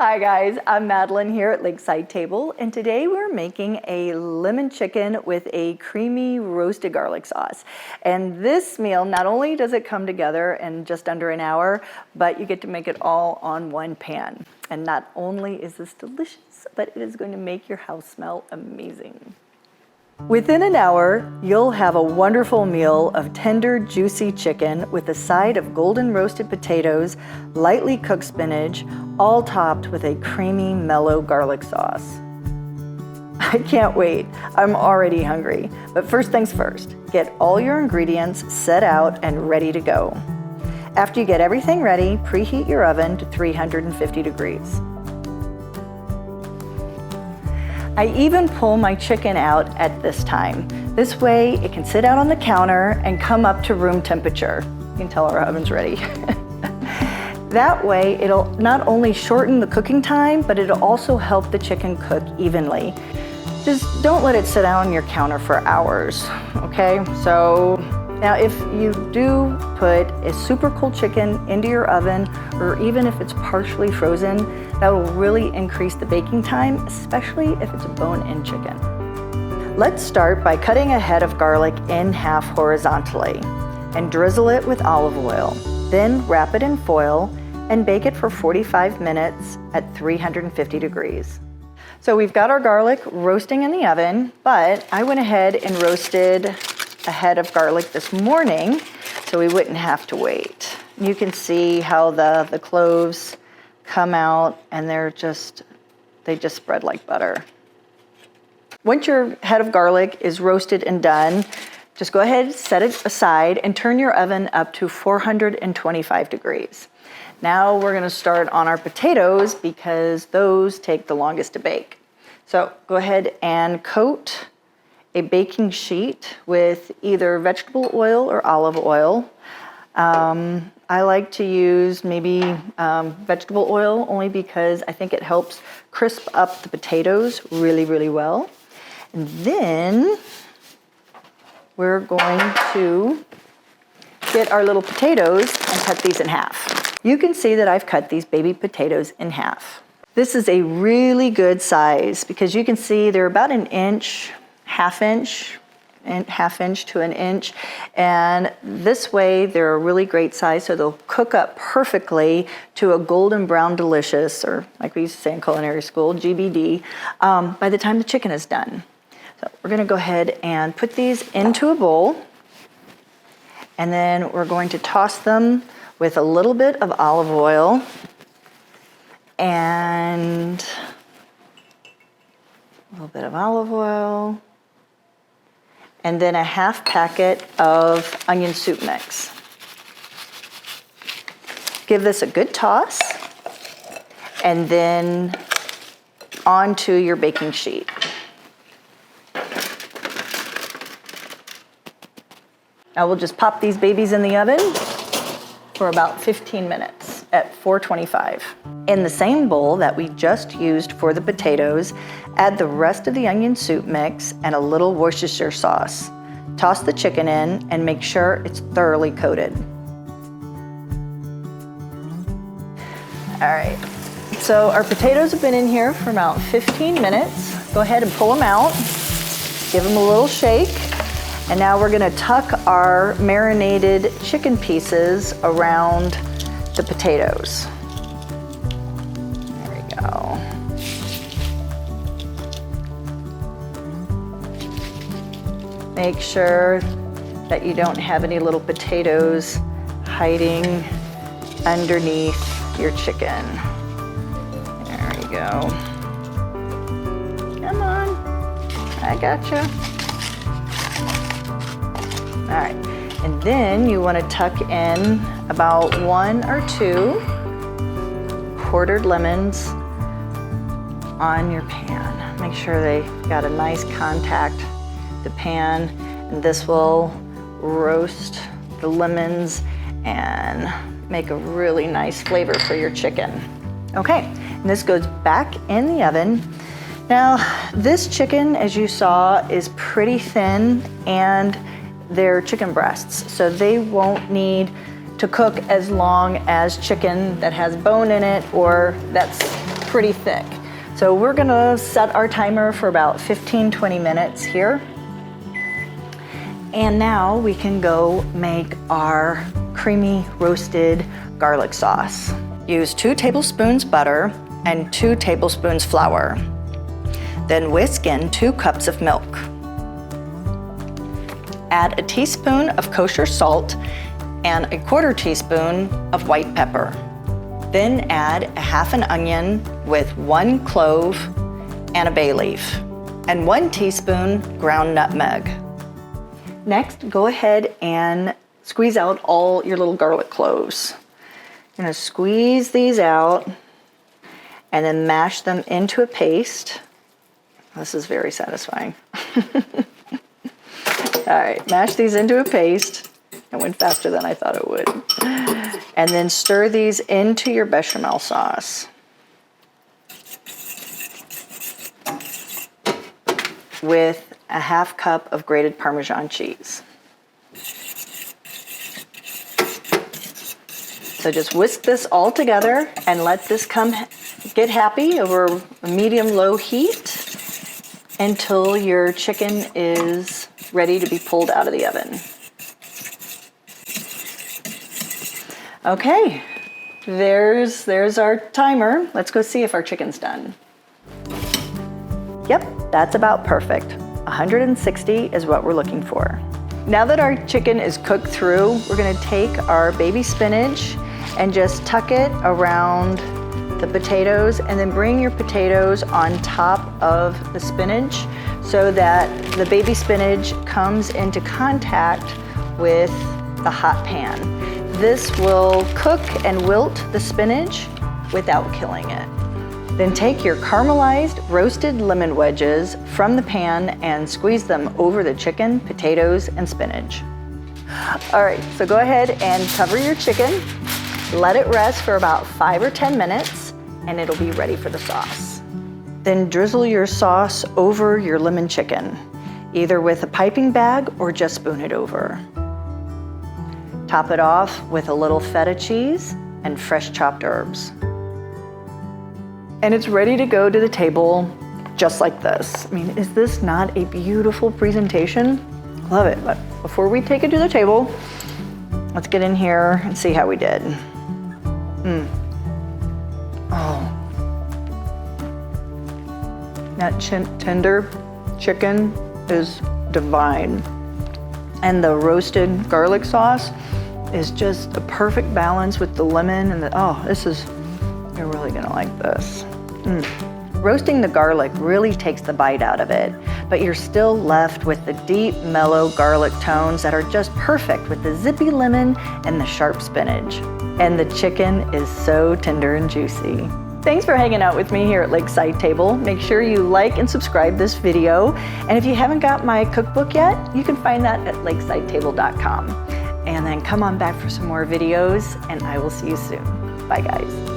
Hi guys, I'm Madeline here at Lakeside Table, and today we're making a lemon chicken with a creamy roasted garlic sauce. And this meal, not only does it come together in just under an hour, but you get to make it all on one pan. And not only is this delicious, but it is going to make your house smell amazing. Within an hour, you'll have a wonderful meal of tender, juicy chicken with a side of golden roasted potatoes, lightly cooked spinach, all topped with a creamy, mellow garlic sauce. I can't wait. I'm already hungry. But first things first, get all your ingredients set out and ready to go. After you get everything ready, preheat your oven to 350 degrees. I even pull my chicken out at this time. This way it can sit out on the counter and come up to room temperature. You can tell our oven's ready. That way it'll not only shorten the cooking time, but it'll also help the chicken cook evenly. Just don't let it sit out on your counter for hours, okay? So now if you do put a super cold chicken into your oven, or even if it's partially frozen, that will really increase the baking time, especially if it's a bone-in chicken. Let's start by cutting a head of garlic in half horizontally and drizzle it with olive oil. Then wrap it in foil and bake it for 45 minutes at 350 degrees. So we've got our garlic roasting in the oven, but I went ahead and roasted a head of garlic this morning so we wouldn't have to wait. You can see how the cloves come out and they just spread like butter. Once your head of garlic is roasted and done, just go ahead, set it aside and turn your oven up to 425 degrees. Now we're gonna start on our potatoes because those take the longest to bake. So go ahead and coat a baking sheet with either vegetable oil or olive oil. I like to use maybe vegetable oil only because I think it helps crisp up the potatoes really, really well. And then we're going to get our little potatoes and cut these in half. You can see that I've cut these baby potatoes in half. This is a really good size because you can see they're about an inch, half inch to an inch, and this way they're a really great size, so they'll cook up perfectly to a golden brown delicious, or like we used to say in culinary school, GBD, by the time the chicken is done. So we're gonna go ahead and put these into a bowl, and then we're going to toss them with a little bit of olive oil and a little bit of olive oil, and then a half packet of onion soup mix. Give this a good toss, and then onto your baking sheet. Now we'll just pop these babies in the oven for about 15 minutes at 425. In the same bowl that we just used for the potatoes, add the rest of the onion soup mix and a little Worcestershire sauce. Toss the chicken in and make sure it's thoroughly coated. All right, so our potatoes have been in here for about 15 minutes. Go ahead and pull them out, give them a little shake, and now we're gonna tuck our marinated chicken pieces around the potatoes. There we go. Make sure that you don't have any little potatoes hiding underneath your chicken. There we go. Come on, I gotcha. All right, and then you want to tuck in about 1 or 2 quartered lemons on your pan. Make sure they got a nice contact with the pan, and this will roast the lemons and make a really nice flavor for your chicken. Okay, and this goes back in the oven. Now, this chicken, as you saw, is pretty thin, and they're chicken breasts, so they won't need to cook as long as chicken that has bone in it or that's pretty thick. So we're gonna set our timer for about 15-20 minutes here. And now we can go make our creamy roasted garlic sauce. Use 2 tablespoons butter and 2 tablespoons flour. Then whisk in 2 cups of milk. Add a teaspoon of kosher salt and a 1/4 teaspoon of white pepper. Then add a half an onion with 1 clove and a bay leaf and 1 teaspoon ground nutmeg. Next, go ahead and squeeze out all your little garlic cloves. You're gonna squeeze these out and then mash them into a paste. This is very satisfying. All right, mash these into a paste. It went faster than I thought it would. And then stir these into your bechamel sauce. With a half cup of grated Parmesan cheese. So just whisk this all together and let this get happy over a medium-low heat until your chicken is ready to be pulled out of the oven. Okay, there's our timer. Let's go see if our chicken's done. Yep, that's about perfect. 160 is what we're looking for. Now that our chicken is cooked through, we're gonna take our baby spinach and just tuck it around the potatoes and then bring your potatoes on top of the spinach so that the baby spinach comes into contact with the hot pan. This will cook and wilt the spinach without killing it. Then take your caramelized roasted lemon wedges from the pan and squeeze them over the chicken, potatoes, and spinach. All right, so go ahead and cover your chicken. Let it rest for about 5 or 10 minutes and it'll be ready for the sauce. Then drizzle your sauce over your lemon chicken, either with a piping bag or just spoon it over. Top it off with a little feta cheese and fresh chopped herbs. And it's ready to go to the table just like this. I mean, is this not a beautiful presentation? Love it. But before we take it to the table, let's get in here and see how we did. Oh. That tender chicken is divine. And the roasted garlic sauce is just a perfect balance with the lemon and you're really gonna like this. Roasting the garlic really takes the bite out of it, but you're still left with the deep, mellow garlic tones that are just perfect with the zippy lemon and the sharp spinach. And the chicken is so tender and juicy. Thanks for hanging out with me here at Lakeside Table. Make sure you like and subscribe this video. And if you haven't got my cookbook yet, you can find that at lakesidetable.com. And then come on back for some more videos, and I will see you soon. Bye, guys.